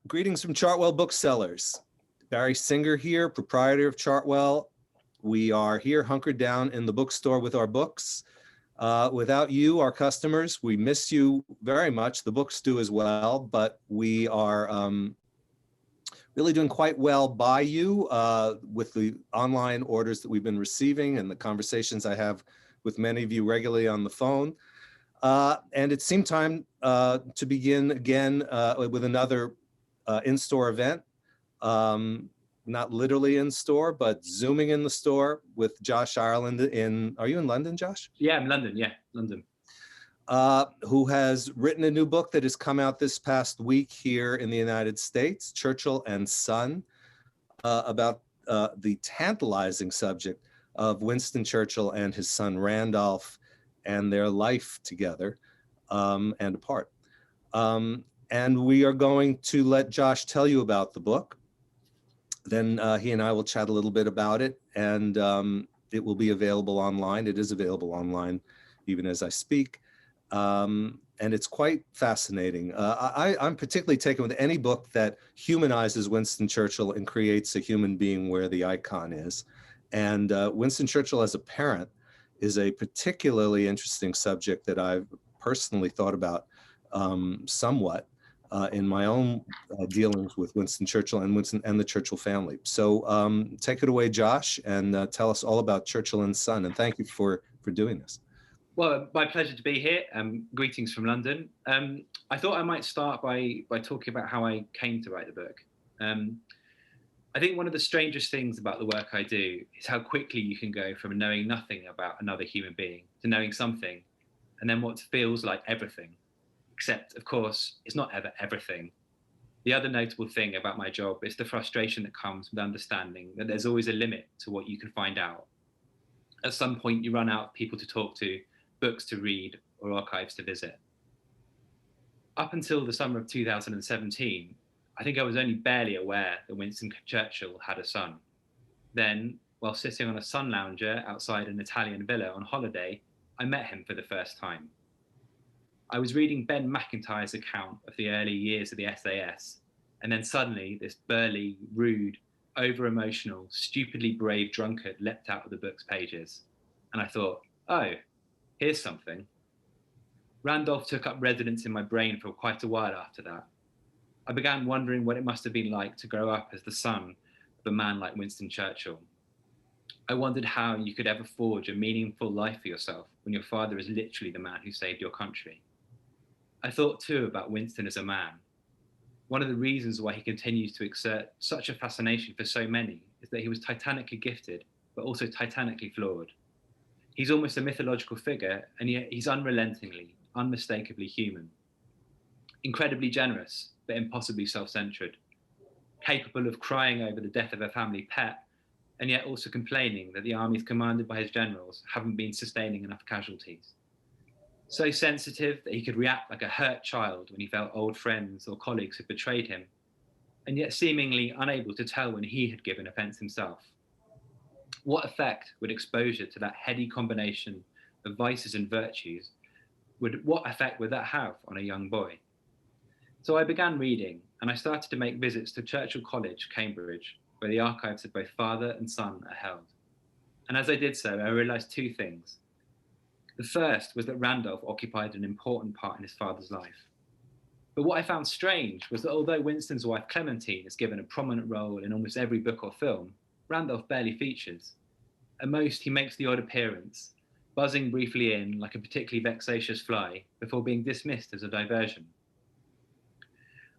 Greetings from Chartwell Booksellers. Barry Singer here, proprietor of Chartwell. We are here hunkered down in the bookstore with our books. Without you, our customers, we miss you very much. The books do as well, but we are really doing quite well by you with the online orders that we've been receiving and the conversations I have with many of you regularly on the phone. And it seemed time to begin again with another in-store event. Not literally in store, but Zooming in the store with Josh Ireland are you in London, Josh? Yeah, I'm in London, yeah, London. Who has written a new book that has come out this past week here in the United States, Churchill and Son, about the tantalizing subject of Winston Churchill and his son Randolph and their life together and apart. And we are going to let Josh tell you about the book. Then he and I will chat a little bit about it, and it will be available online. It is available online even as I speak. And it's quite fascinating. I'm particularly taken with any book that humanizes Winston Churchill and creates a human being where the icon is. And Winston Churchill as a parent is a particularly interesting subject that I've personally thought about somewhat in my own dealings with Winston Churchill and the Churchill family. So take it away, Josh, and tell us all about Churchill and Son. And thank you for doing this. Well, my pleasure to be here. Greetings from London. I thought I might start by talking about how I came to write the book. I think one of the strangest things about the work I do is how quickly you can go from knowing nothing about another human being to knowing something, and then what feels like everything. Except, of course, it's not ever everything. The other notable thing about my job is the frustration that comes with understanding that there's always a limit to what you can find out. At some point, you run out of people to talk to, books to read, or archives to visit. Up until the summer of 2017, I think I was only barely aware that Winston Churchill had a son. Then, while sitting on a sun lounger outside an Italian villa on holiday, I met him for the first time. I was reading Ben McIntyre's account of the early years of the SAS, and then suddenly this burly, rude, over-emotional, stupidly brave drunkard leapt out of the book's pages. And I thought, oh, here's something. Randolph took up residence in my brain for quite a while after that. I began wondering what it must have been like to grow up as the son of a man like Winston Churchill. I wondered how you could ever forge a meaningful life for yourself when your father is literally the man who saved your country. I thought too about Winston as a man. One of the reasons why he continues to exert such a fascination for so many is that he was titanically gifted, but also titanically flawed. He's almost a mythological figure, and yet he's unrelentingly, unmistakably human. Incredibly generous, but impossibly self-centered. Capable of crying over the death of a family pet, and yet also complaining that the armies commanded by his generals haven't been sustaining enough casualties. So sensitive that he could react like a hurt child when he felt old friends or colleagues had betrayed him, and yet seemingly unable to tell when he had given offence himself. What effect would exposure to that heady combination of vices and virtues, what effect would that have on a young boy? So I began reading, and I started to make visits to Churchill College, Cambridge, where the archives of both father and son are held. And as I did so, I realised two things. The first was that Randolph occupied an important part in his father's life. But what I found strange was that although Winston's wife Clementine is given a prominent role in almost every book or film, Randolph barely features. At most, he makes the odd appearance, buzzing briefly in like a particularly vexatious fly before being dismissed as a diversion.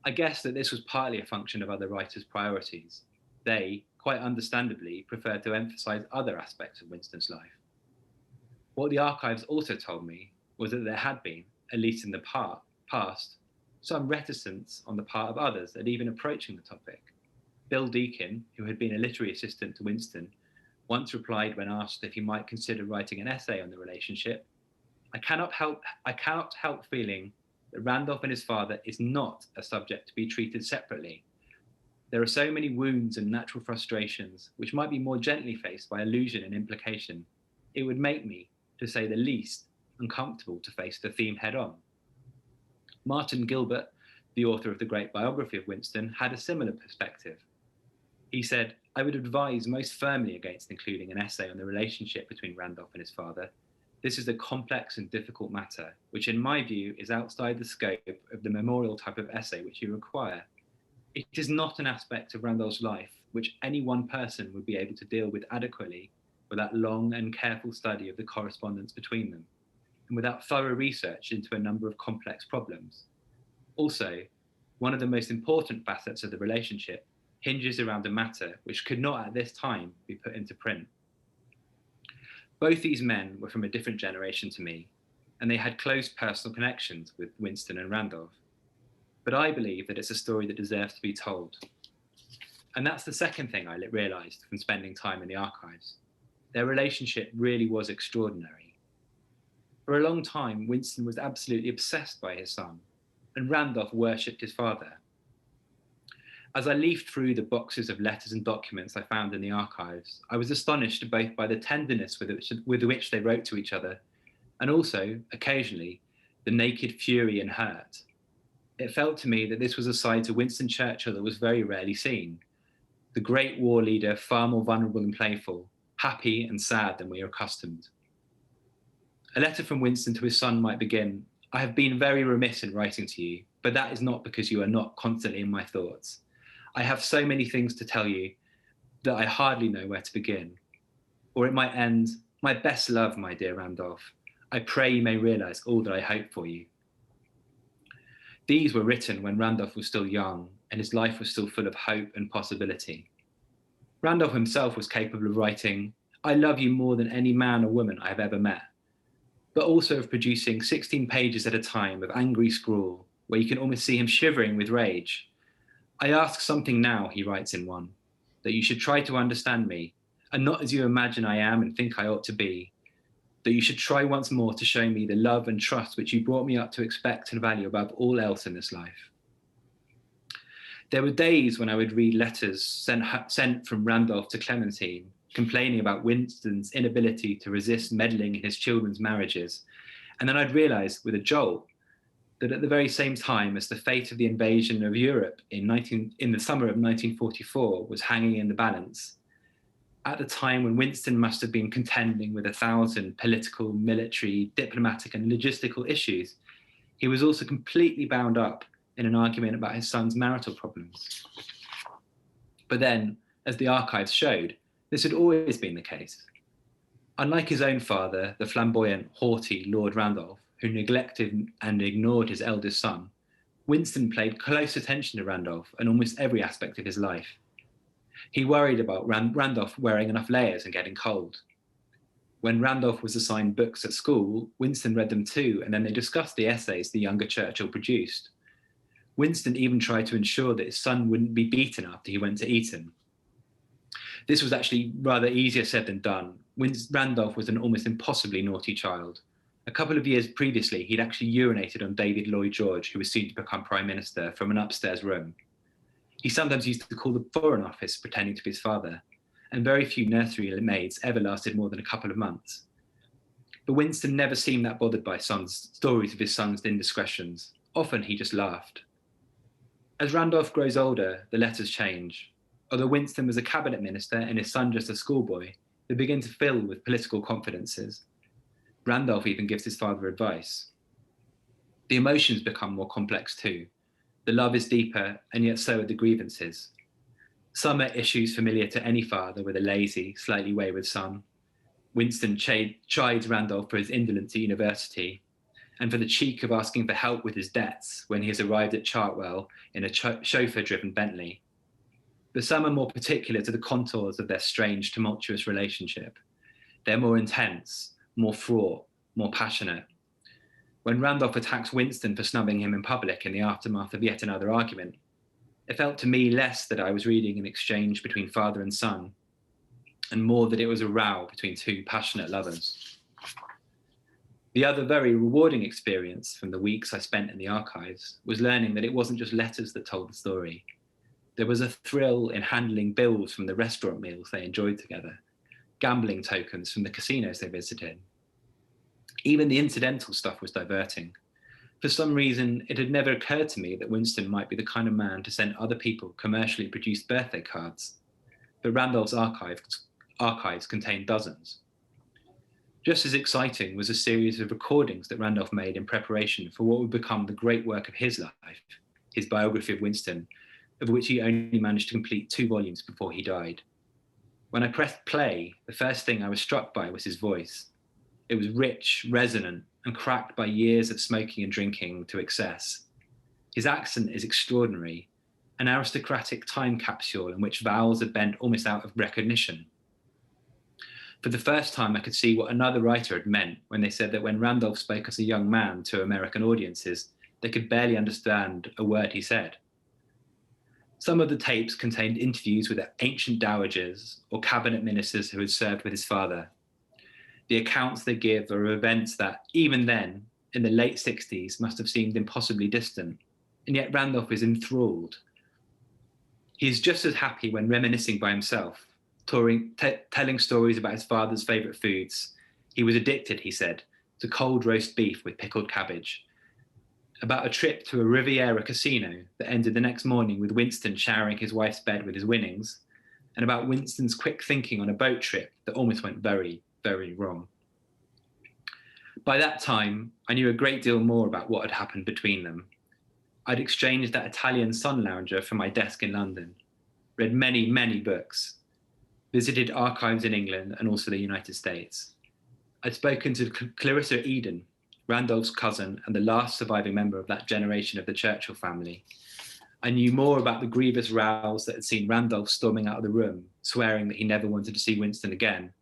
I guess that this was partly a function of other writers' priorities. They, quite understandably, preferred to emphasise other aspects of Winston's life. What the archives also told me was that there had been, at least in the past, some reticence on the part of others at even approaching the topic. Bill Deakin, who had been a literary assistant to Winston, once replied when asked if he might consider writing an essay on the relationship, I cannot help feeling that Randolph and his father is not a subject to be treated separately. There are so many wounds and natural frustrations which might be more gently faced by allusion and implication. It would make me, to say the least, uncomfortable to face the theme head on. Martin Gilbert, the author of the great biography of Winston, had a similar perspective. He said, "I would advise most firmly against including an essay on the relationship between Randolph and his father. This is a complex and difficult matter, which in my view is outside the scope of the memorial type of essay which you require. It is not an aspect of Randolph's life which any one person would be able to deal with adequately without long and careful study of the correspondence between them, and without thorough research into a number of complex problems. Also, one of the most important facets of the relationship hinges around a matter which could not at this time be put into print. Both these men were from a different generation to me, and they had close personal connections with Winston and Randolph. But I believe that it's a story that deserves to be told. And that's the second thing I realized from spending time in the archives. Their relationship really was extraordinary. For a long time, Winston was absolutely obsessed by his son, and Randolph worshipped his father. As I leafed through the boxes of letters and documents I found in the archives, I was astonished both by the tenderness with which they wrote to each other, and also, occasionally, the naked fury and hurt. It felt to me that this was a side to Winston Churchill that was very rarely seen. The great war leader, far more vulnerable and playful, happy and sad than we are accustomed. A letter from Winston to his son might begin, "I have been very remiss in writing to you, but that is not because you are not constantly in my thoughts. I have so many things to tell you that I hardly know where to begin." Or it might end, "My best love, my dear Randolph. I pray you may realize all that I hope for you." These were written when Randolph was still young and his life was still full of hope and possibility. Randolph himself was capable of writing, "I love you more than any man or woman I have ever met," but also of producing 16 pages at a time of angry scrawl, where you can almost see him shivering with rage. "I ask something now," he writes in one, "that you should try to understand me, and not as you imagine I am and think I ought to be, that you should try once more to show me the love and trust which you brought me up to expect and value above all else in this life." There were days when I would read letters sent from Randolph to Clementine, complaining about Winston's inability to resist meddling in his children's marriages. And then I'd realize with a jolt that at the very same time as the fate of the invasion of Europe in the summer of 1944 was hanging in the balance, at the time when Winston must have been contending with 1,000 political, military, diplomatic, and logistical issues, he was also completely bound up in an argument about his son's marital problems. But then, as the archives showed, this had always been the case. Unlike his own father, the flamboyant, haughty Lord Randolph, who neglected and ignored his eldest son, Winston paid close attention to Randolph in almost every aspect of his life. He worried about Randolph wearing enough layers and getting cold. When Randolph was assigned books at school, Winston read them too, and then they discussed the essays the younger Churchill produced. Winston even tried to ensure that his son wouldn't be beaten after he went to Eton. This was actually rather easier said than done. Randolph was an almost impossibly naughty child. A couple of years previously, he'd actually urinated on David Lloyd George, who was soon to become Prime Minister, from an upstairs room. He sometimes used to call the Foreign Office pretending to be his father, and very few nursery maids ever lasted more than a couple of months. But Winston never seemed that bothered by stories of his son's indiscretions. Often he just laughed. As Randolph grows older, the letters change. Although Winston was a cabinet minister and his son just a schoolboy, they begin to fill with political confidences. Randolph even gives his father advice. The emotions become more complex too. The love is deeper, and yet so are the grievances. Some are issues familiar to any father with a lazy, slightly wayward son. Winston chides Randolph for his indolence at university, and for the cheek of asking for help with his debts when he has arrived at Chartwell in a chauffeur-driven Bentley. But some are more particular to the contours of their strange, tumultuous relationship. They're more intense, more fraught, more passionate. When Randolph attacks Winston for snubbing him in public in the aftermath of yet another argument, it felt to me less that I was reading an exchange between father and son, and more that it was a row between two passionate lovers. The other very rewarding experience from the weeks I spent in the archives was learning that it wasn't just letters that told the story. There was a thrill in handling bills from the restaurant meals they enjoyed together, gambling tokens from the casinos they visited. Even the incidental stuff was diverting. For some reason, it had never occurred to me that Winston might be the kind of man to send other people commercially produced birthday cards, but Randolph's archives contained dozens. Just as exciting was a series of recordings that Randolph made in preparation for what would become the great work of his life, his biography of Winston, of which he only managed to complete 2 volumes before he died. When I pressed play, the first thing I was struck by was his voice. It was rich, resonant, and cracked by years of smoking and drinking to excess. His accent is extraordinary, an aristocratic time capsule in which vowels are bent almost out of recognition. For the first time, I could see what another writer had meant when they said that when Randolph spoke as a young man to American audiences, they could barely understand a word he said. Some of the tapes contained interviews with ancient dowagers or cabinet ministers who had served with his father. The accounts they give are of events that, even then, in the late 60s, must have seemed impossibly distant, and yet Randolph is enthralled. He is just as happy when reminiscing by himself, telling stories about his father's favourite foods. He was addicted, he said, to cold roast beef with pickled cabbage. About a trip to a Riviera casino that ended the next morning with Winston showering his wife's bed with his winnings, and about Winston's quick thinking on a boat trip that almost went very, very wrong. By that time, I knew a great deal more about what had happened between them. I'd exchanged that Italian sun lounger for my desk in London, read many, many books, visited archives in England and also the United States. I'd spoken to Clarissa Eden, Randolph's cousin and the last surviving member of that generation of the Churchill family. I knew more about the grievous rows that had seen Randolph storming out of the room, swearing that he never wanted to see Winston again,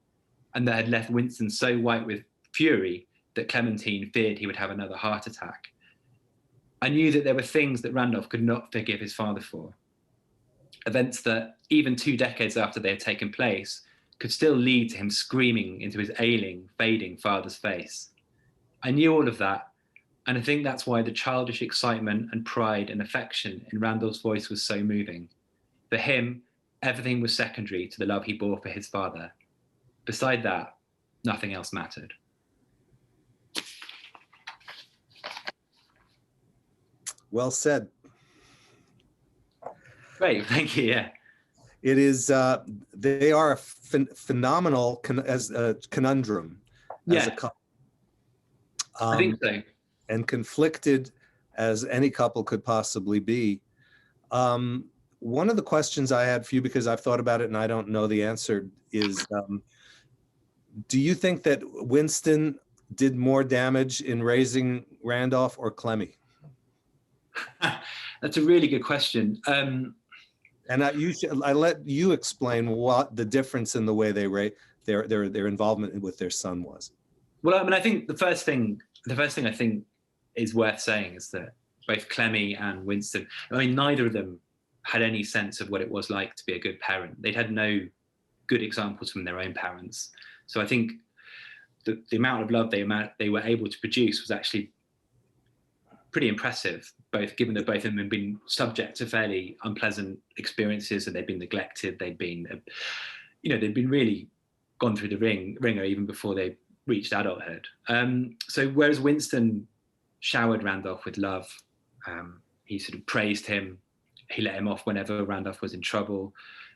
and that had left Winston so white with fury that Clementine feared he would have another heart attack. I knew that there were things that Randolph could not forgive his father for. Events that, even 2 decades after they had taken place, could still lead to him screaming into his ailing, fading father's face. I knew all of that, and I think that's why the childish excitement and pride and affection in Randolph's voice was so moving. For him, everything was secondary to the love he bore for his father. Beside that, nothing else mattered. Well said. Great, thank you, yeah. It is, they are a phenomenal conundrum as a couple. I think so. And conflicted as any couple could possibly be. One of the questions I had for you, because I've thought about it and I don't know the answer, is do you think that Winston did more damage in raising Randolph or Clemmy? That's a really good question. And I let you explain what the difference in the way they their involvement with their son was. Well, I mean, I think the first thing I think is worth saying is that both Clemmy and Winston, I mean, neither of them had any sense of what it was like to be a good parent. They'd had no good examples from their own parents. So I think the amount of love they were able to produce was actually pretty impressive, both given that both of them had been subject to fairly unpleasant experiences, and they'd been neglected. They'd been, they'd been really gone through the ringer even before they reached adulthood. So whereas Winston showered Randolph with love, he sort of praised him. He let him off whenever Randolph was in trouble.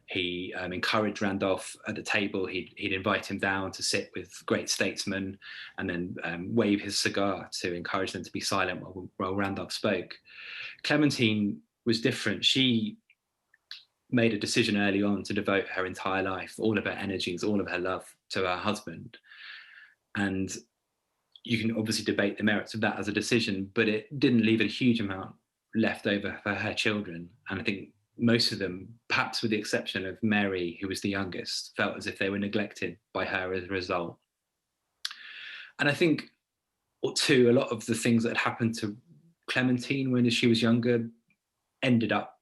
He encouraged Randolph at the table. He'd invite him down to sit with great statesmen and then wave his cigar to encourage them to be silent while Randolph spoke. Clementine was different. She made a decision early on to devote her entire life, all of her energies, all of her love to her husband. And you can obviously debate the merits of that as a decision, but it didn't leave a huge amount left over for her children. And I think most of them, perhaps with the exception of Mary, who was the youngest, felt as if they were neglected by her as a result. And I think, too, a lot of the things that happened to Clementine when she was younger ended up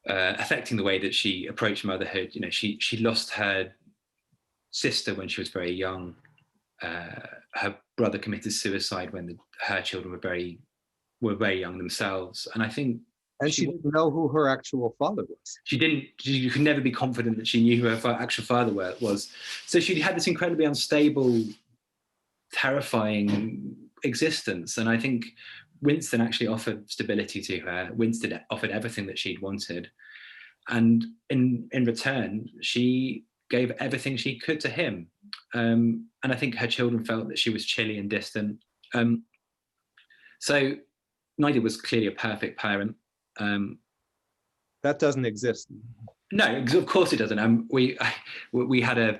affecting the way that she approached motherhood. She lost her sister when she was very young. Her brother committed suicide when her children were very young themselves. And I think she didn't know who her actual father was. She didn't. You could never be confident that she knew who her actual father was. So she had this incredibly unstable, terrifying existence. And I think Winston actually offered stability to her. Winston offered everything that she'd wanted. And in return, she gave everything she could to him. And I think her children felt that she was chilly and distant. So neither was clearly a perfect parent. That doesn't exist. No, of course it doesn't. We had our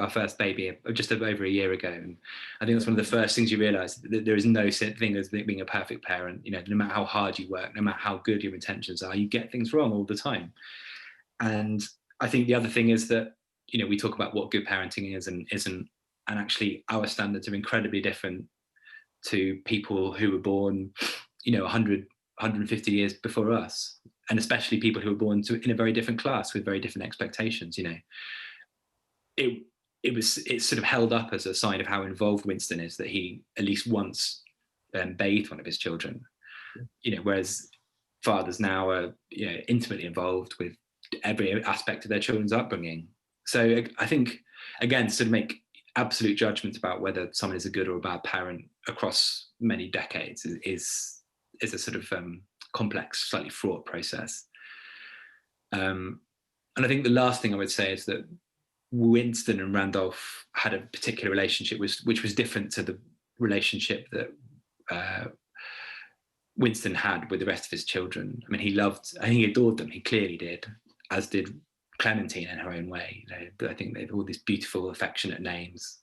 first baby just over a year ago, and I think that's one of the first things you realise, that there is no thing as being a perfect parent. You know, no matter how hard you work, no matter how good your intentions are, you get things wrong all the time. And I think the other thing is that, you know, we talk about what good parenting is and isn't, and actually our standards are incredibly different to people who were born, you know, 100, 150 years before us, and especially people who were born in a very different class with very different expectations. You know, it's sort of held up as a sign of how involved Winston is, that he at least once bathed one of his children. You know, whereas fathers now are, you know, intimately involved with every aspect of their children's upbringing. So I think, again, sort of make absolute judgments about whether someone is a good or a bad parent across many decades is a sort of complex, slightly fraught process. And I think the last thing I would say is that Winston and Randolph had a particular relationship which was different to the relationship that Winston had with the rest of his children. I mean, he adored them, he clearly did, as did Clementine in her own way. You know, I think they have all these beautiful, affectionate names,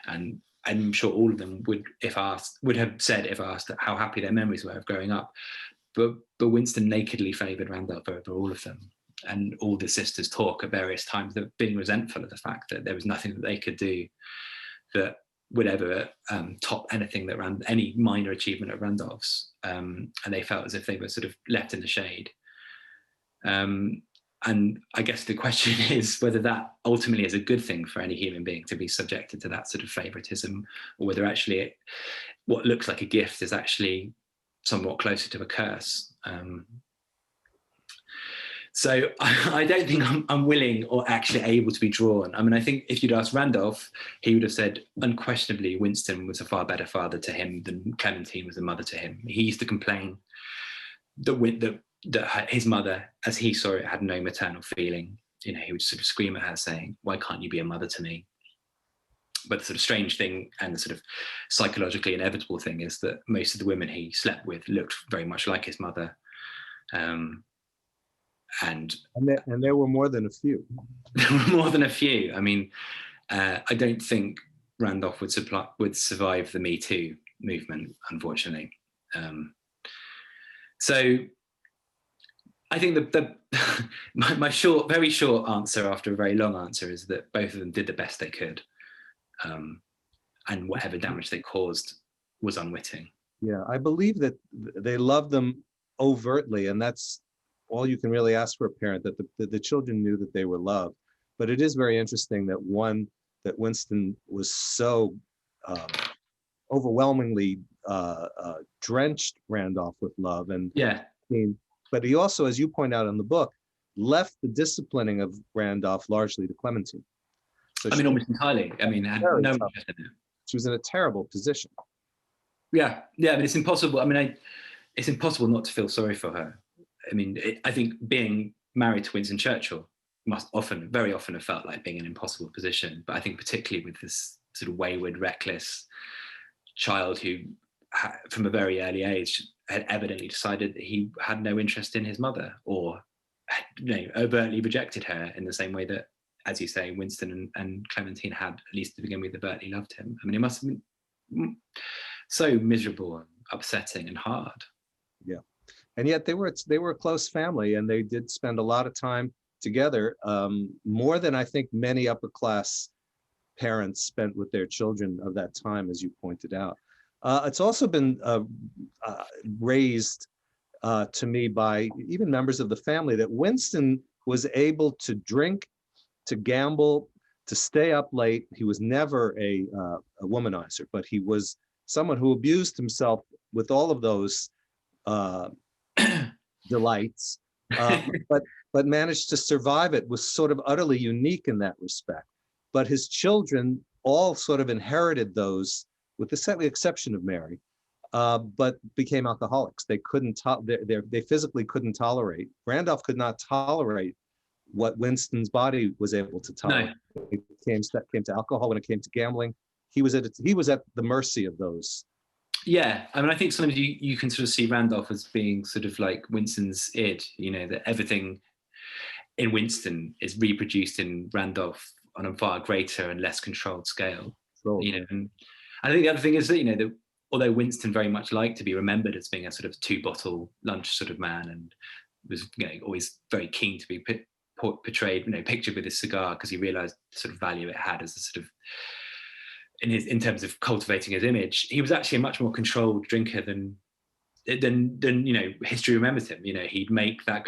and I'm sure all of them would have said, if asked, how happy their memories were of growing up. But Winston nakedly favoured Randolph over all of them. And all the sisters talk at various times of being resentful of the fact that there was nothing that they could do that would ever top anything that any minor achievement of Randolph's. And they felt as if they were sort of left in the shade. And I guess the question is whether that ultimately is a good thing for any human being, to be subjected to that sort of favoritism, or whether actually what looks like a gift is actually somewhat closer to a curse. So I don't think I'm willing or actually able to be drawn. I mean, I think if you'd asked Randolph, he would have said, unquestionably, Winston was a far better father to him than Clementine was a mother to him. He used to complain that his mother, as he saw it, had no maternal feeling. You know, he would sort of scream at her saying, "Why can't you be a mother to me?" But the sort of strange thing, and the sort of psychologically inevitable thing, is that most of the women he slept with looked very much like his mother. And there were more than a few. There were more than a few. I mean, I don't think Randolph would survive the Me Too movement, unfortunately. So I think my very short answer after a very long answer is that both of them did the best they could, and whatever damage they caused was unwitting. Yeah, I believe that they loved them overtly, and that's all you can really ask for a parent, that the children knew that they were loved. But it is very interesting that Winston was so overwhelmingly drenched Randolph with love, and yeah. But he also, as you point out in the book, left the disciplining of Randolph largely to Clementine. So almost entirely. I mean, had no interest in it. She was in a terrible position. Yeah, but it's impossible. I mean, it's impossible not to feel sorry for her. I mean, I think being married to Winston Churchill very often have felt like being in an impossible position. But I think particularly with this sort of wayward, reckless child who, from a very early age, had evidently decided that he had no interest in his mother, or overtly rejected her in the same way that, as you say, Winston and Clementine had, at least to begin with, overtly loved him. I mean, it must have been so miserable and upsetting and hard. Yeah. And yet they were a close family, and they did spend a lot of time together, more than I think many upper class parents spent with their children of that time, as you pointed out. It's also been raised to me by even members of the family that Winston was able to drink, to gamble, to stay up late. He was never a womanizer, but he was someone who abused himself with all of those delights, but managed to survive it, was sort of utterly unique in that respect. But his children all sort of inherited those with the exception of Mary, but became alcoholics. They couldn't, they physically couldn't tolerate. Randolph could not tolerate what Winston's body was able to tolerate. No. It came to alcohol, when it came to gambling, he was at the mercy of those. Yeah, I mean, I think sometimes you can sort of see Randolph as being sort of like Winston's id, that everything in Winston is reproduced in Randolph on a far greater and less controlled scale. And I think the other thing is that, that although Winston very much liked to be remembered as being a sort of 2-bottle lunch sort of man, and was always very keen to be portrayed, pictured with his cigar, because he realized the sort of value it had as a sort of, in terms of cultivating his image, he was actually a much more controlled drinker than history remembers him. He'd make that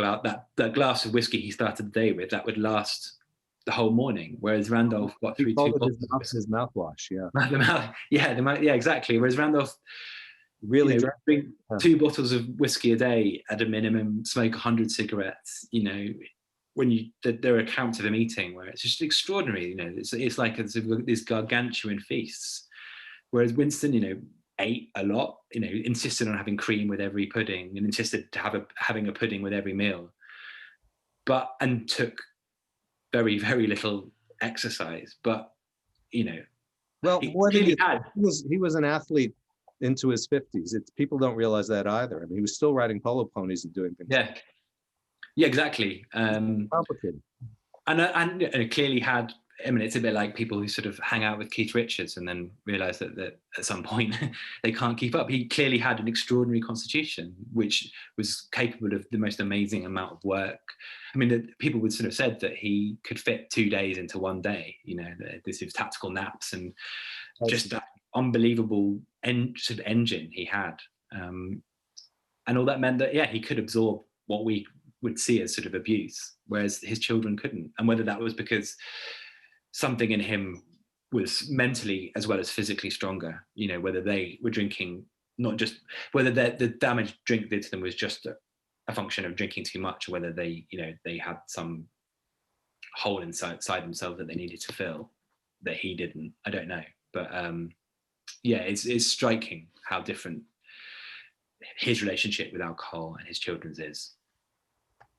glass of whiskey he started the day with, that would last the whole morning, whereas Randolph got through 2 bottles. His mouthwash, exactly. Whereas Randolph really drink 2 bottles of whiskey a day at a minimum, smoke 100 cigarettes. When there are accounts of him eating where it's just extraordinary. It's like these gargantuan feasts. Whereas Winston, ate a lot. Insisted on having cream with every pudding, and insisted to having a pudding with every meal. And took very, very little exercise. But well, he was an athlete into his 50s. People don't realize that either. I mean, he was still riding polo ponies and doing things. Yeah, exactly. Complicated. And clearly had. I mean, it's a bit like people who sort of hang out with Keith Richards and then realize that at some point they can't keep up. He clearly had an extraordinary constitution, which was capable of the most amazing amount of work. I mean, people would sort of said that he could fit 2 days into 1 day, this is tactical naps and just that unbelievable sort of engine he had. And all that meant that, he could absorb what we would see as sort of abuse, whereas his children couldn't. And whether that was because something in him was mentally as well as physically stronger, whether they were drinking, not just whether the damage drink did to them was just a function of drinking too much, or whether they had some hole inside themselves that they needed to fill that he didn't. I don't know, but it's striking how different his relationship with alcohol and his children's is.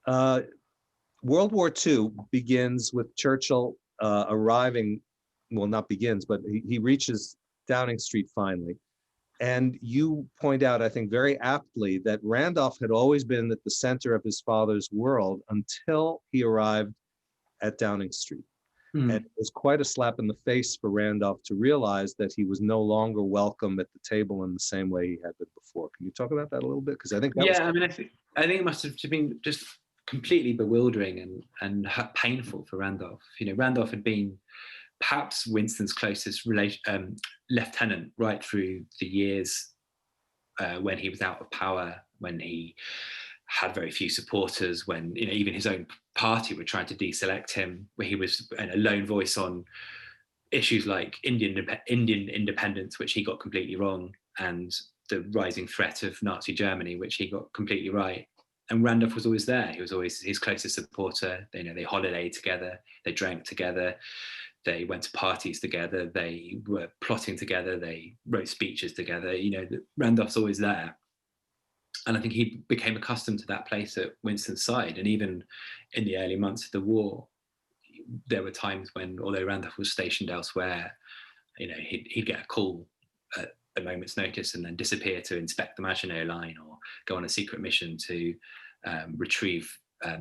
World War II begins with Churchill arriving, well, not begins, but he reaches Downing Street finally. And you point out, I think very aptly, that Randolph had always been at the center of his father's world until he arrived at Downing Street. And it was quite a slap in the face for Randolph to realize that he was no longer welcome at the table in the same way he had been before. Can you talk about that a little bit? Because I think that I think it must have been just completely bewildering and painful for Randolph. Randolph had been perhaps Winston's closest lieutenant right through the years when he was out of power, when he had very few supporters, when even his own party were trying to deselect him, where he was a lone voice on issues like Indian independence, which he got completely wrong, and the rising threat of Nazi Germany, which he got completely right. And Randolph was always there. He was always his closest supporter. They holidayed together, they drank together, they went to parties together, they were plotting together, they wrote speeches together. Randolph's always there. And I think he became accustomed to that place at Winston's side. And even in the early months of the war, there were times when, although Randolph was stationed elsewhere, he'd get a call at a moment's notice and then disappear to inspect the Maginot Line or go on a secret mission to retrieve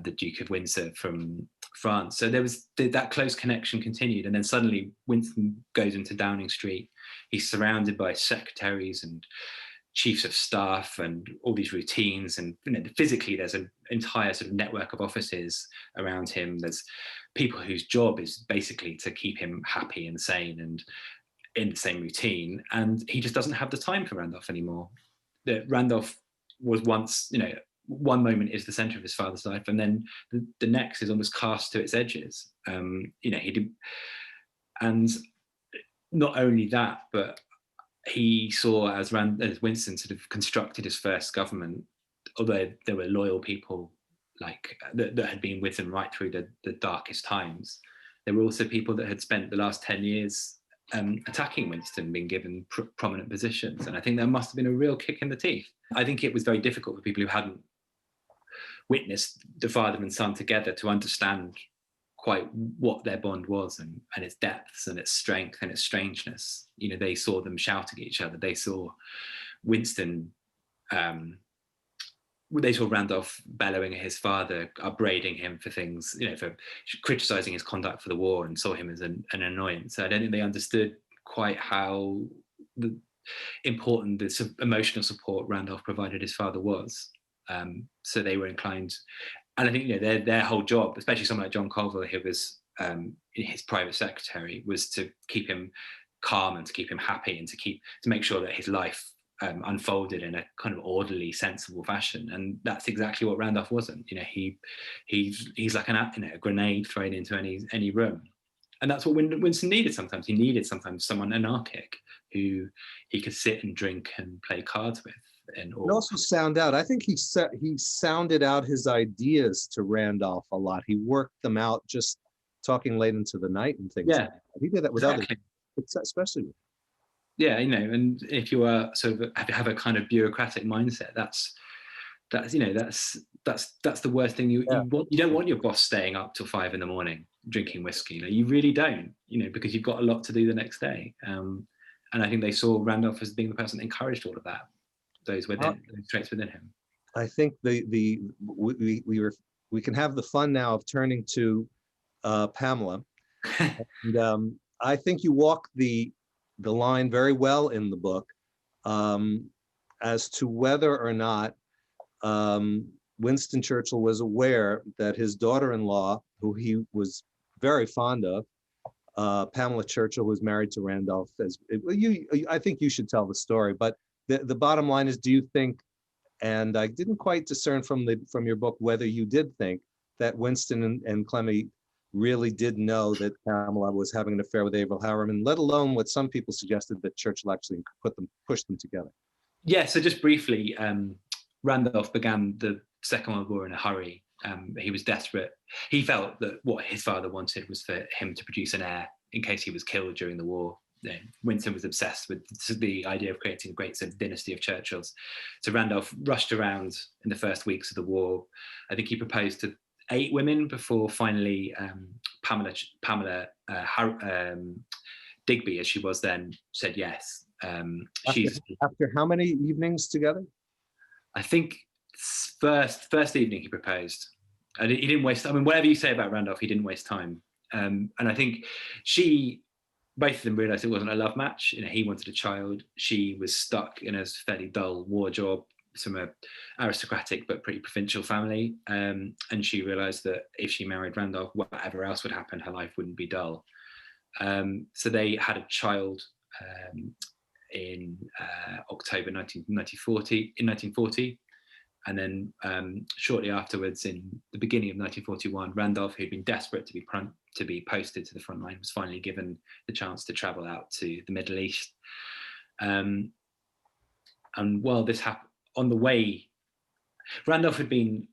the Duke of Windsor from France. So there was that close connection continued. And then suddenly Winston goes into Downing Street. He's surrounded by secretaries and chiefs of staff and all these routines. And physically, there's an entire sort of network of offices around him. There's people whose job is basically to keep him happy and sane and in the same routine. And he just doesn't have the time for Randolph anymore. That Randolph was once, one moment is the center of his father's life, and then the next is almost cast to its edges. He did, and not only that, but he saw as Winston sort of constructed his first government, although there were loyal people like that had been with him right through the darkest times, there were also people that had spent the last 10 years attacking Winston being given prominent positions. And I think there must have been a real kick in the teeth. I think it was very difficult for people who hadn't witnessed the father and son together to understand quite what their bond was, and its depths and its strength and its strangeness. You know, they saw them shouting at each other. They saw Winston, they saw Randolph bellowing at his father, upbraiding him for things, you know, for criticizing his conduct for the war, and saw him as an annoyance. So I don't think they understood quite how important the emotional support Randolph provided his father was. So they were inclined, and I think, you know, their whole job, especially someone like John Colville, who was his private secretary, was to keep him calm and to keep him happy, and to make sure that his life unfolded in a kind of orderly, sensible fashion. And that's exactly what Randolph wasn't. You know, he's like a grenade thrown into any room. And that's what Winston needed sometimes. He needed sometimes someone anarchic who he could sit and drink and play cards with. And also sound out. I think he sounded out his ideas to Randolph a lot. He worked them out just talking late into the night and things. Yeah, he did that with others, especially with. Yeah, you know, and if you are sort of have a kind of bureaucratic mindset, that's the worst thing. You don't want your boss staying up till 5 a.m. drinking whiskey. You really don't, you know, because you've got a lot to do the next day. And I think they saw Randolph as being the person that encouraged all of that, those traits within him. I think we can have the fun now of turning to Pamela, and I think you walk the line very well in the book as to whether or not Winston Churchill was aware that his daughter-in-law, who he was very fond of, Pamela Churchill, was married to Randolph. I think you should tell the story, but the bottom line is, do you think, and I didn't quite discern from your book whether you did think that Winston and Clemmy really did know that Pamela was having an affair with Averell Harriman, let alone what some people suggested, that Churchill actually pushed them together? Yeah, so just briefly, Randolph began the Second World War in a hurry. He was desperate. He felt that what his father wanted was for him to produce an heir in case he was killed during the war. Winston was obsessed with the idea of creating a great sort of dynasty of Churchills. So Randolph rushed around in the first weeks of the war. I think he proposed to 8 women before finally Pamela Digby, as she was then, said yes. After how many evenings together? I think first evening he proposed. And he didn't waste. I mean, whatever you say about Randolph, he didn't waste time. And I think both of them realised it wasn't a love match. You know, he wanted a child. She was stuck in a fairly dull war job from an aristocratic but pretty provincial family. And she realised that if she married Randolph, whatever else would happen, her life wouldn't be dull. So they had a child in October 1940. And then shortly afterwards, in the beginning of 1941, Randolph, who'd been desperate to be posted to the front line, was finally given the chance to travel out to the Middle East. And while this happened, on the way, Randolph had been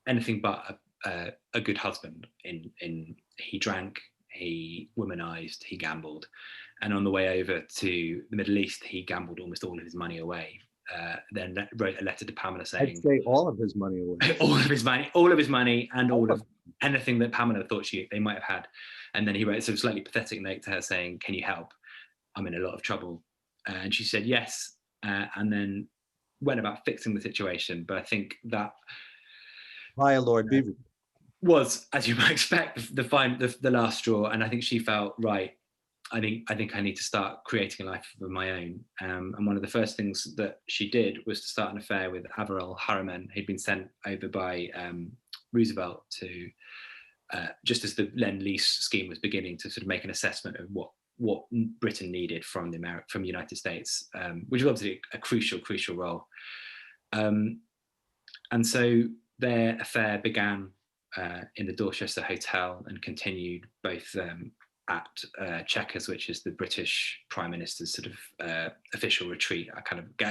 anything but a good husband. He drank, he womanized, he gambled, and on the way over to the Middle East, he gambled almost all of his money away. Then wrote a letter to Pamela saying, I'd say all of his money away. all of his money, and all of anything that Pamela thought they might have had. And then he wrote a sort of slightly pathetic note to her saying, "Can you help? I'm in a lot of trouble." And she said yes, and then went about fixing the situation. But I think that Lord Beaver was, as you might expect, the last straw. And I think she felt, right, I think I need to start creating a life of my own. And one of the first things that she did was to start an affair with Averell Harriman. He'd been sent over by Roosevelt to, just as the Lend-Lease scheme was beginning, to sort of make an assessment of what Britain needed from the United States, which was obviously a crucial role. And so their affair began in the Dorchester Hotel and continued both at Chequers, which is the British Prime Minister's sort of official retreat, I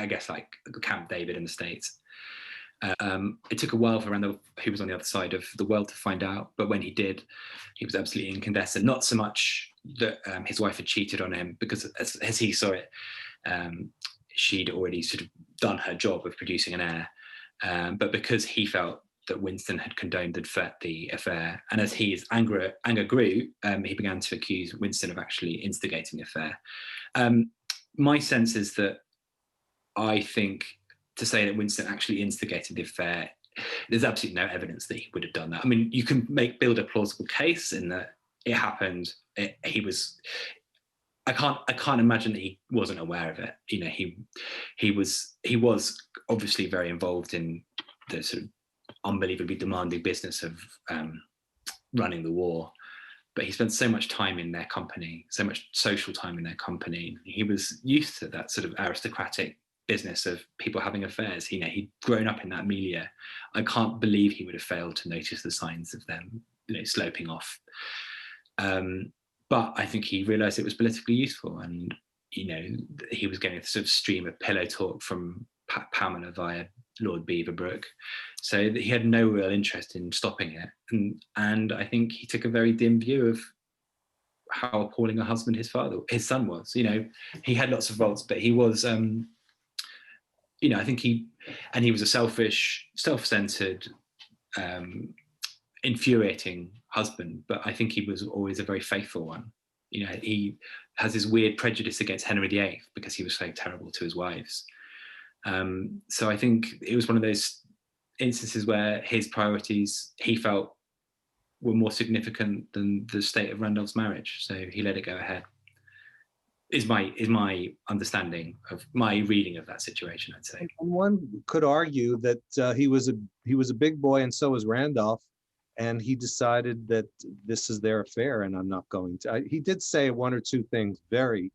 guess like Camp David in the States. It took a while for Randolph, who was on the other side of the world, to find out. But when he did, he was absolutely incandescent. Not so much that his wife had cheated on him, because as he saw it, she'd already sort of done her job of producing an heir, but because he felt that Winston had condoned the affair. And as his anger grew, he began to accuse Winston of actually instigating the affair. My sense is that I think to say that Winston actually instigated the affair, there's absolutely no evidence that he would have done that. I mean, you can build a plausible case in that it happened. I can't imagine that he wasn't aware of it. You know, he was obviously very involved in the sort of unbelievably demanding business of running the war, but he spent so much time in their company, so much social time in their company. He was used to that sort of aristocratic business of people having affairs. You know, he'd grown up in that milieu. I can't believe he would have failed to notice the signs of them, you know, sloping off. But I think he realised it was politically useful, and you know, he was getting a sort of stream of pillow talk from Pamela via Lord Beaverbrook, so that he had no real interest in stopping it. And I think he took a very dim view of how appalling a husband his son was. You know, he had lots of faults, but he was, you know, I think he was a selfish, self-centered, infuriating husband, but I think he was always a very faithful one. You know, he has this weird prejudice against Henry VIII because he was so terrible to his wives. So I think it was one of those instances where his priorities, he felt, were more significant than the state of Randolph's marriage. So he let it go ahead. Is my understanding of my reading of that situation, I'd say. And one could argue that he was a big boy, and so was Randolph, and he decided that this is their affair, and I'm not going to. He did say one or two things, very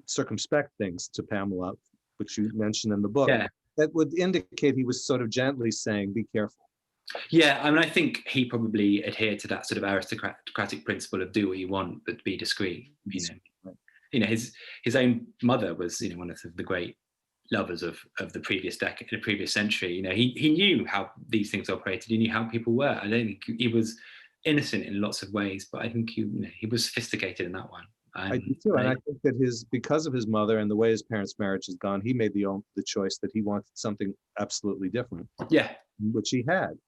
circumspect things to Pamela, which you mentioned in the book, that would indicate he was sort of gently saying, "Be careful." Yeah, I mean, I think he probably adhered to that sort of aristocratic principle of do what you want, but be discreet. You know, his own mother was, you know, one of the great lovers of the previous decade, the previous century. You know, he knew how these things operated. He knew how people were. I don't think he was innocent in lots of ways, but I think he was sophisticated in that one. I do too, and I think that because of his mother and the way his parents' marriage has gone, he made the choice that he wanted something absolutely different. Yeah, which he had.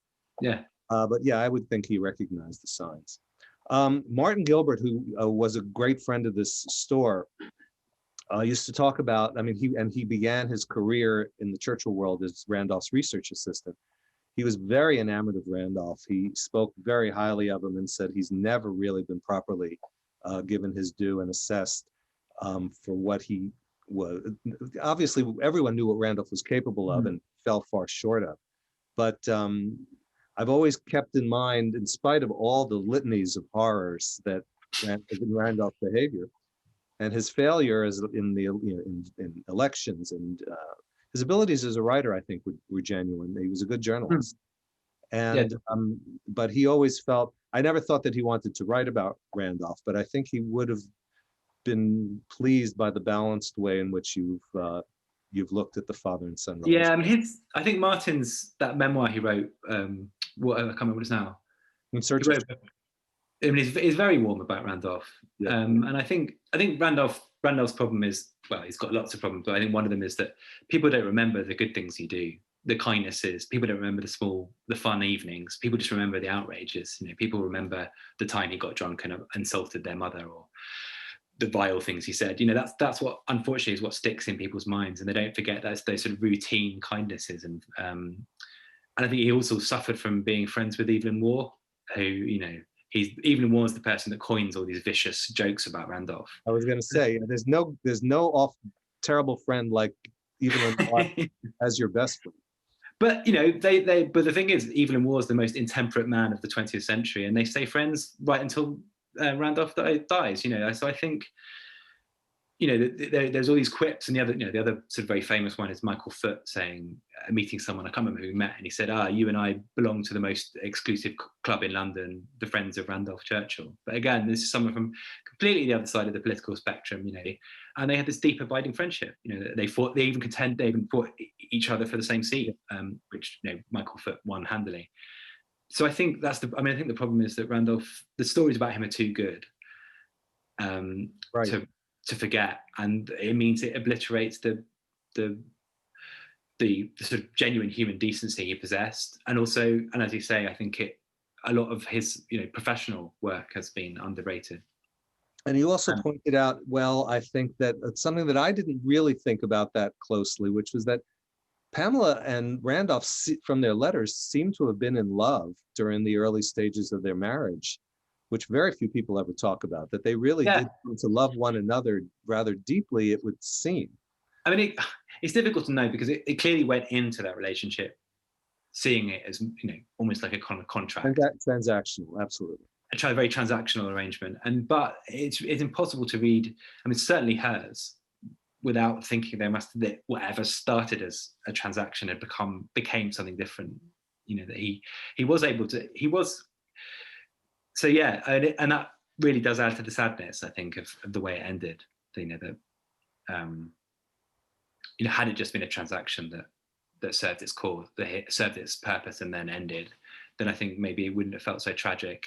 Yeah, but yeah, I would think he recognized the signs. Martin Gilbert, who was a great friend of this store, used to talk about. I mean, he began his career in the Churchill world as Randolph's research assistant. He was very enamored of Randolph. He spoke very highly of him and said he's never really been properly given his due and assessed for what he was. Obviously, everyone knew what Randolph was capable of and fell far short of. But I've always kept in mind, in spite of all the litanies of horrors that in Randolph's behavior and his failure in elections, and his abilities as a writer, I think, were genuine. He was a good journalist. And but he always felt, I never thought that he wanted to write about Randolph, but I think he would have been pleased by the balanced way in which you've looked at the father and son relationship. Yeah, I mean, I think Martin's, that memoir he wrote, I can't remember what it is now. In Search of... I mean, he's very warm about Randolph, and I think Randolph's problem is, well, he's got lots of problems, but I think one of them is that people don't remember the good things you do, the kindnesses. People don't remember the fun evenings. People just remember the outrages. You know, people remember the time he got drunk and insulted their mother, or the vile things he said. You know, that's what, unfortunately, is what sticks in people's minds, and they don't forget those sort of routine kindnesses. And I think he also suffered from being friends with Evelyn Waugh, who, you know, Evelyn Waugh is the person that coins all these vicious jokes about Randolph. I was going to say, there's no terrible friend like Evelyn Waugh as your best friend. But you know, but the thing is, Evelyn Waugh is the most intemperate man of the 20th century, and they stay friends right until Randolph dies. You know, so I think, you know, there's all these quips, and the other sort of very famous one is Michael Foot saying, meeting someone, I can't remember who he met, and he said, you and I belong to the most exclusive club in London, the Friends of Randolph Churchill. But again, this is someone from completely the other side of the political spectrum, you know, and they had this deep abiding friendship. You know, they even fought each other for the same seat, which Michael Foot won handily. So I think I think the problem is that Randolph, the stories about him are too good Right. to forget, and it means it obliterates the sort of genuine human decency he possessed, and also, and as you say, I think a lot of his professional work has been underrated. And you also pointed out, well, I think that it's something that I didn't really think about that closely, which was that Pamela and Randolph, from their letters, seem to have been in love during the early stages of their marriage, which very few people ever talk about, that they really did come to love one another rather deeply, it would seem. I mean, it's difficult to know because it clearly went into that relationship seeing it as almost like a kind of contract. Transactional, absolutely. A very transactional arrangement, but it's impossible to read. I mean, certainly hers, without thinking that whatever started as a transaction had became something different. That he was able to. So yeah, and that really does add to the sadness, I think, of the way it ended. That had it just been a transaction that served its cause, that served its purpose, and then ended, then I think maybe it wouldn't have felt so tragic.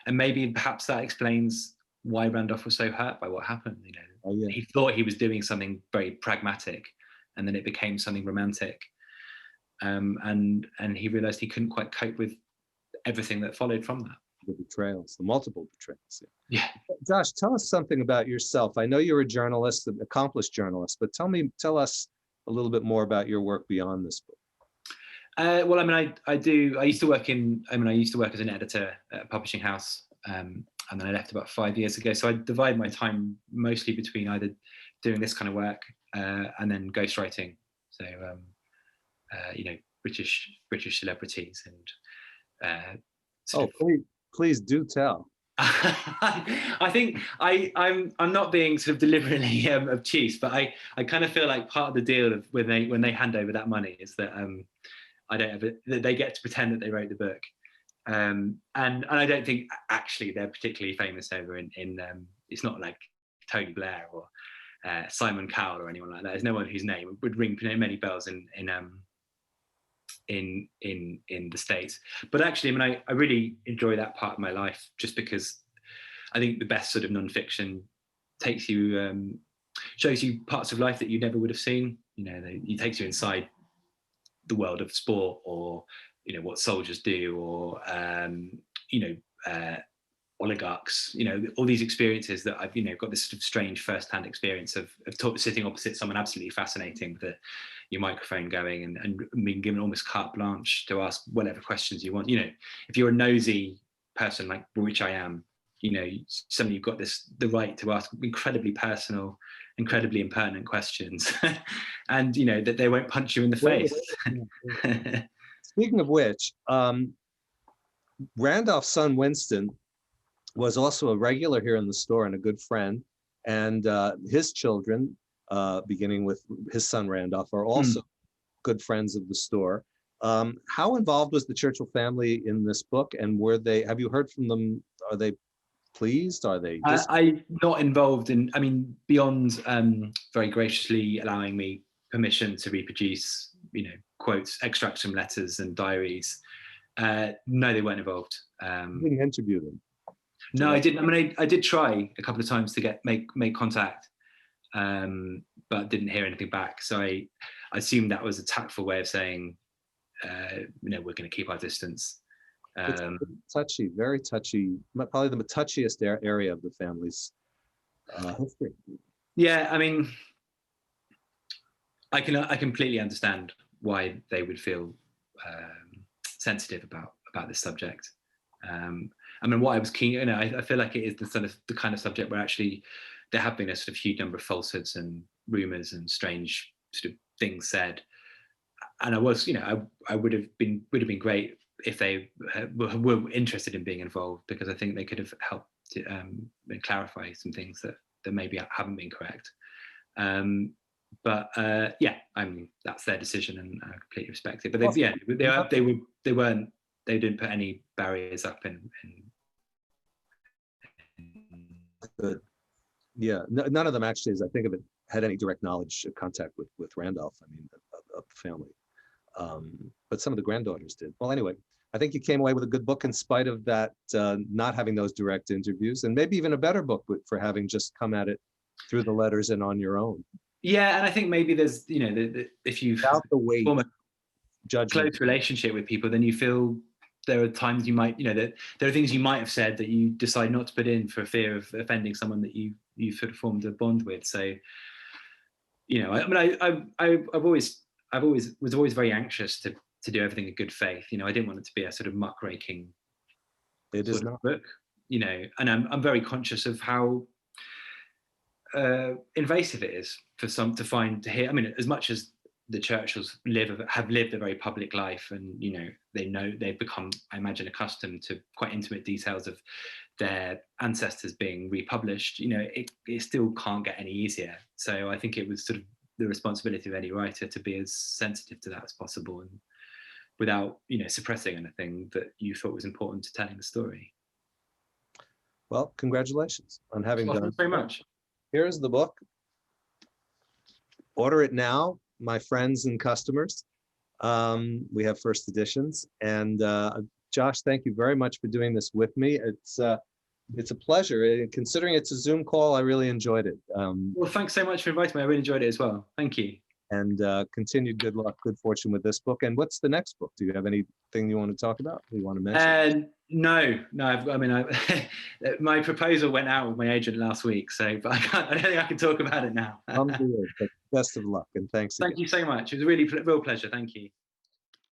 And maybe perhaps that explains why Randolph was so hurt by what happened. He thought he was doing something very pragmatic, and then it became something romantic. And he realized he couldn't quite cope with everything that followed from that. The betrayals, the multiple betrayals. Yeah. Josh, tell us something about yourself. I know you're a journalist, an accomplished journalist, but tell us a little bit more about your work beyond this book. Well, I mean, I used to work as an editor at a publishing house, and then I left about 5 years ago. So I divide my time mostly between either doing this kind of work and then ghostwriting. So, British celebrities and. Please do tell. I think I'm not being sort of deliberately obtuse, but I kind of feel like part of the deal of when they hand over that money is that that they get to pretend that they wrote the book, and I don't think actually they're particularly famous over in it's not like Tony Blair or Simon Cowell or anyone like that. There's no one whose name would ring many bells in the States. But actually, I mean, I really enjoy that part of my life, just because I think the best sort of nonfiction takes you, shows you parts of life that you never would have seen. It takes you inside the world of sport, or what soldiers do, or oligarchs. All these experiences that I've got this sort of strange first-hand experience of sitting opposite someone absolutely fascinating with your microphone going and being given almost carte blanche to ask whatever questions you want. If you're a nosy person, like which I am, suddenly you've got the right to ask incredibly personal, incredibly impertinent questions, and that they won't punch you in the face. Speaking of which, Randolph's son Winston was also a regular here in the store and a good friend, and his children, beginning with his son Randolph, are also good friends of the store. How involved was the Churchill family in this book, and have you heard from them? Are they pleased? Are they? I'm not involved in, beyond very graciously allowing me permission to reproduce, quotes, extracts from letters and diaries. No, they weren't involved. You didn't interview them? No, I didn't. I mean, I did try a couple of times to make contact, but didn't hear anything back. So I assumed that was a tactful way of saying, we're going to keep our distance. It's touchy, very touchy, probably the touchiest area of the family's history. Yeah, I mean, I completely understand why they would feel sensitive about this subject. I mean, what I was keen, I feel like it is the kind of subject where actually there have been a sort of huge number of falsehoods and rumors and strange sort of things said, and I was, I would have been great if they were interested in being involved, because I think they could have helped to, clarify some things that maybe haven't been correct. But yeah, I mean, that's their decision, and I completely respect it. But they didn't put any barriers up in Good. Yeah, none of them actually, as I think of it, had any direct knowledge, contact with Randolph. I mean, family. But some of the granddaughters did. Well, anyway, I think you came away with a good book in spite of that, not having those direct interviews, and maybe even a better book for having just come at it through the letters and on your own. Yeah, and I think maybe there's, if you've Without the weight, formed a judgment. close relationship with people, then you feel there are times you might, that there are things you might have said that you decide not to put in for fear of offending someone that you sort of formed a bond with. So, I've always was always very anxious to do everything in good faith. I didn't want it to be a sort of muckraking sort of book, and I'm very conscious of how invasive it is for some to hear. I mean, as much as the Churchills have lived a very public life, and they've become, I imagine, accustomed to quite intimate details of their ancestors being republished. It still can't get any easier. So I think it was sort of the responsibility of any writer to be as sensitive to that as possible, and without suppressing anything that you thought was important to telling the story. Well, congratulations on having done. Thanks very much. Here's the book. Order it now, my friends and customers. We have first editions, and Josh, thank you very much for doing this with me. It's a pleasure. Considering it's a Zoom call, I really enjoyed it. Well, thanks so much for inviting me. I really enjoyed it as well. Thank you. And continued good luck, good fortune with this book. And what's the next book? Do you have anything you want to talk about? You want to mention? No. My proposal went out with my agent last week, but I don't think I can talk about it now. But best of luck, and thanks again. Thank you so much. It was a real pleasure. Thank you.